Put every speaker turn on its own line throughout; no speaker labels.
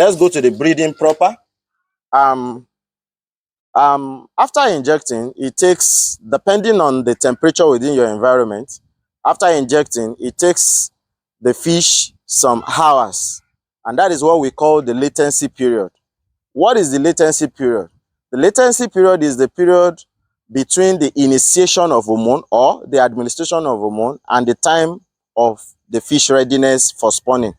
Let's go to the breeding proper. After injecting, it takes, depending on the temperature within your environment, after injecting, it takes the fish some hours. And that is what we call the latency period. What is the latency period? The latency period is the period between the initiation of hormone or the administration of hormone and the time of the fish readiness for spawning.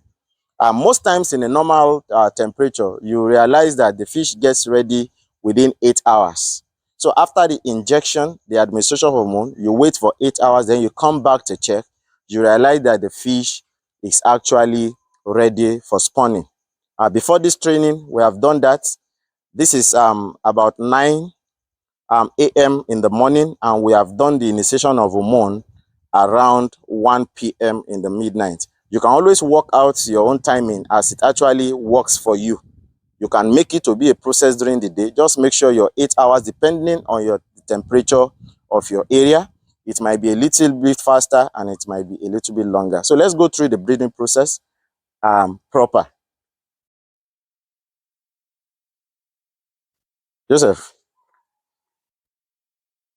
Most times in a normal temperature, you realize that the fish gets ready within 8 hours. So after the injection, the administration of hormone, you wait for 8 hours, then you come back to check, you realize that the fish is actually ready for spawning. Before this training, we have done that. This is about 9 a.m. in the morning, and we have done the initiation of hormone around 1 p.m. in the midnight. You can always work out your own timing as it actually works for you. You can make it to be a process during the day. Just make sure your 8 hours, depending on your temperature of your area. It might be a little bit faster and it might be a little bit longer. So let's go through the breeding process proper. Joseph.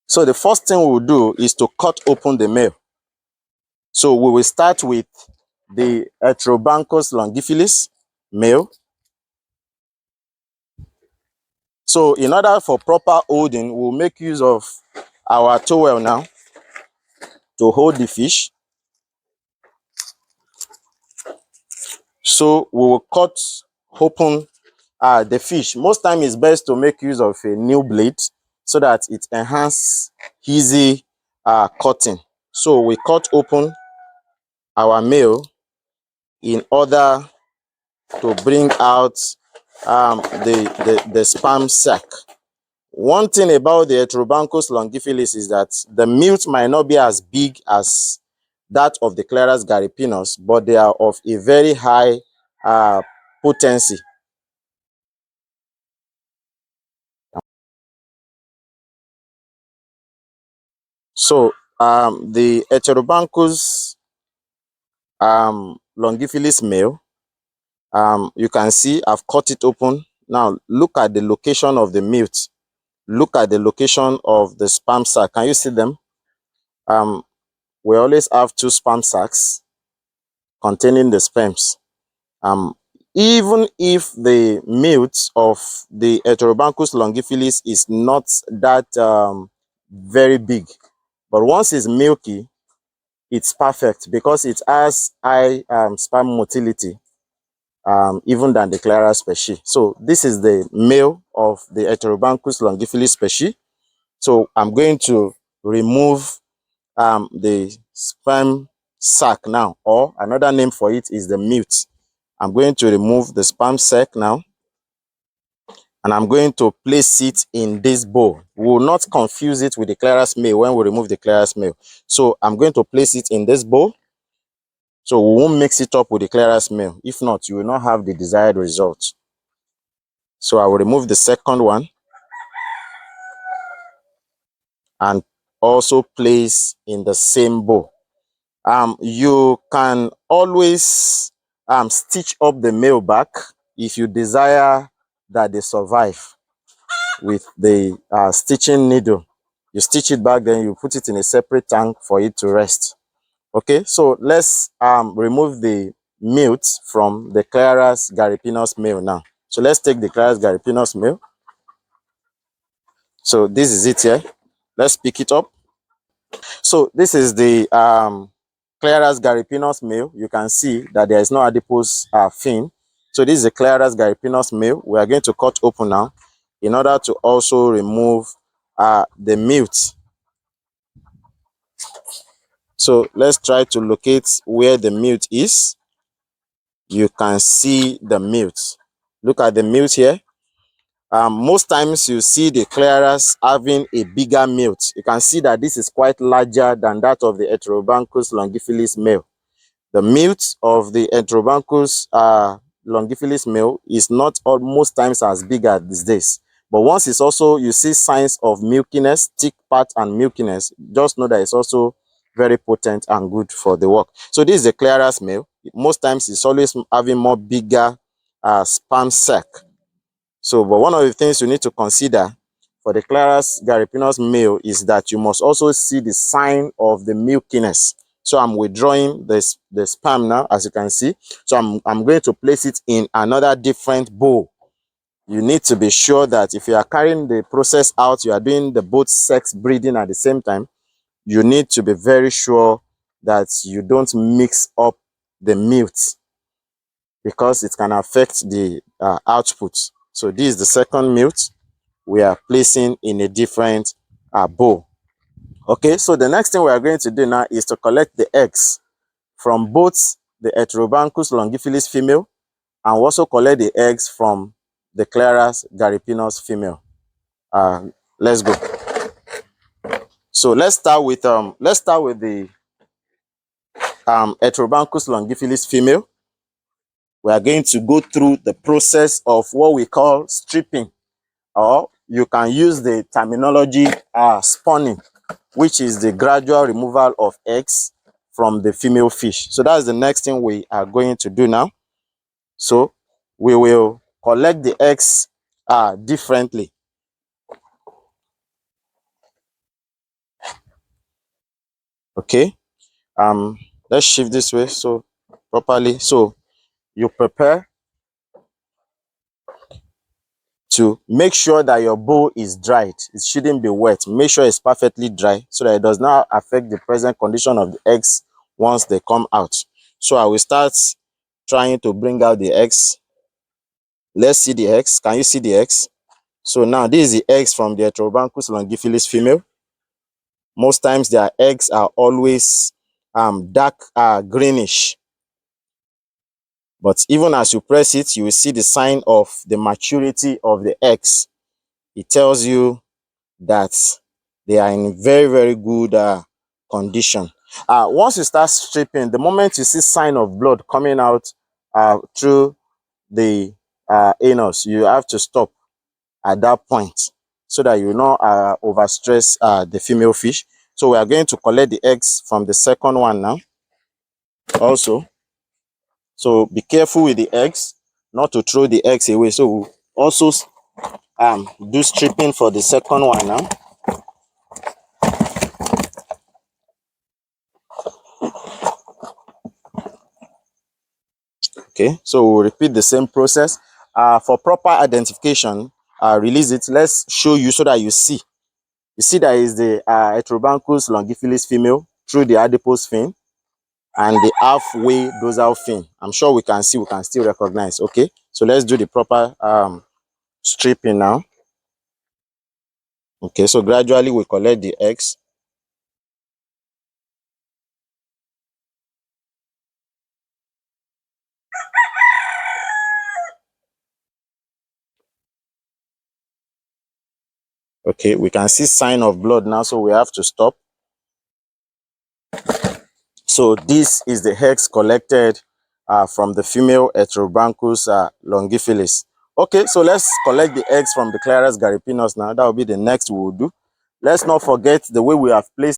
So the first thing we will do is to cut open the male. So we will start with the Heterobanchus longiphilis male. So in order for proper holding, we'll make use of our towel now to hold the fish. So we will cut open the fish. Most time it's best to make use of a new blade so that it enhances easy cutting. So we cut open our male in order to bring out the sperm sac. One thing about the Heterobanchus longiphilis is that the mute might not be as big as that of the Clarus gariepinus, but they are of a very high potency. So the Heterobanchus longiphilis male, you can see I've cut it open. Now look at the location of the mute. Look at the location of the sperm sac. Can you see them? We always have 2 sperm sacs containing the sperms. Even if the mute of the Heterobanchus longiphilis is not that very big, but once it's milky, it's perfect because it has high sperm motility, even than the Clarus specie. So this is the male of the Heterobanchus longiphilis specie. So I'm going to remove the sperm sac now, or another name for it is the mute. I'm going to remove the sperm sac now, and I'm going to place it in this bowl. We will not confuse it with the Clarus male when we remove the Clarus male. So I'm going to place it in this bowl. So we won't mix it up with the Clarus male. If not, you will not have the desired result. So I will remove the second one and also place in the same bowl. You can always stitch up the male back if you desire that they survive with the stitching needle. You stitch it back, then you put it in a separate tank for it to rest. Okay, so let's remove the mute from the Clarus gariepinus male now. So let's take the Clarus gariepinus male. So this is it here. Let's pick it up. So this is the Clarus gariepinus male. You can see that there is no adipose fin. So this is the Clarus gariepinus male. We are going to cut open now in order to also remove the mute. So let's try to locate where the mute is. You can see the mute. Look at the mute here. Most times you see the Clarus having a bigger mute. You can see that this is quite larger than that of the Heterobanchus longiphilis male. The mute of the Heterobanchus longiphilis male is not most times as big as these days. But once it's also, you see signs of milkiness, thick part and milkiness, just know that it's also very potent and good for the work. So this is the Clarus male. Most times it's always having more bigger sperm sac. So, but one of the things you need to consider for the Clarus gariepinus male is that you must also see the sign of the milkiness. So I'm withdrawing the sperm now, as you can see. So I'm going to place it in another different bowl. You need to be sure that if you are carrying the process out, you are doing the both sex breeding at the same time, you need to be very sure that you don't mix up the mute, because it can affect the output. So this is the second mute we are placing in a different bowl. Okay, so the next thing we are going to do now is to collect the eggs from both the Heterobanchus longiphilis female, and also collect the eggs from the Clarus gariepinus female. Let's go. So let's start with the Heterobanchus longiphilis female. We are going to go through the process of what we call stripping, or you can use the terminology spawning, which is the gradual removal of eggs from the female fish. So that's the next thing we are going to do now. So we will collect the eggs differently. Okay, let's shift this way so properly. So you prepare to make sure that your bowl is dried. It shouldn't be wet. Make sure it's perfectly dry so that it does not affect the present condition of the eggs once they come out. So I will start trying to bring out the eggs. Let's see the eggs. Can you see the eggs? So now this is the eggs from the Heterobanchus longiphilis female. Most times their eggs are always dark greenish. But even as you press it, you will see the sign of the maturity of the eggs. It tells you that they are in very, very good condition. Once you start stripping, the moment you see sign of blood coming out through the anus, you have to stop at that point so that you will not overstress the female fish. So we are going to collect the eggs from the second one now also. So be careful with the eggs, not to throw the eggs away. So we'll also do stripping for the second one now. Okay, so we'll repeat the same process. For proper identification, release it. Let's show you so that you see. You see that is the Heterobanchus longiphilis female through the adipose fin and the halfway dorsal fin. I'm sure we can see, we can still recognize. Okay, so let's do the proper stripping now. Okay, so gradually we collect the eggs. Okay, we can see sign of blood now, so we have to stop. So this is the eggs collected from the female Heterobanchus longiphilis. Okay, so let's collect the eggs from the Clarus gariepinus now. That will be the next we will do. Let's not forget the way we have placed